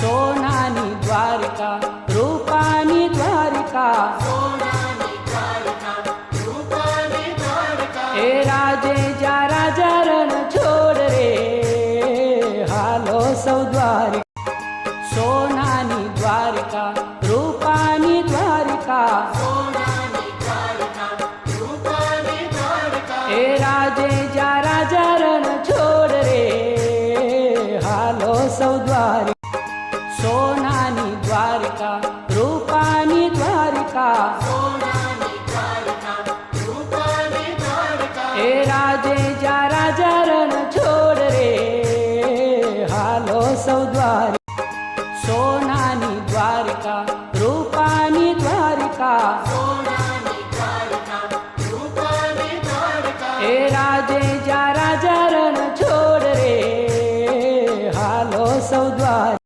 સોનાની દ્વારિકા રૂપાની દ્વારિકા એ રાજે જા રાજા રણ છોડ રે હાલો સૌ દ્વારિકા સોનાની દ્વારિકા રૂપાની દ્વારિકા એ રાજે જા રાજા રણ છોડ રે હાલો સૌ દ્વારિકા સોનાની દ્વારિકા રૂપાની દ્વારિકા એ રાજે જા રાજા રણ છોડ રે હાલો સૌ દ્વારિકા સોનાની દ્વારિકા રૂપાની દ્વારિકા એ રાજે જા રાજા રણ છોડ રે હાલો સૌ દ્વારિકા।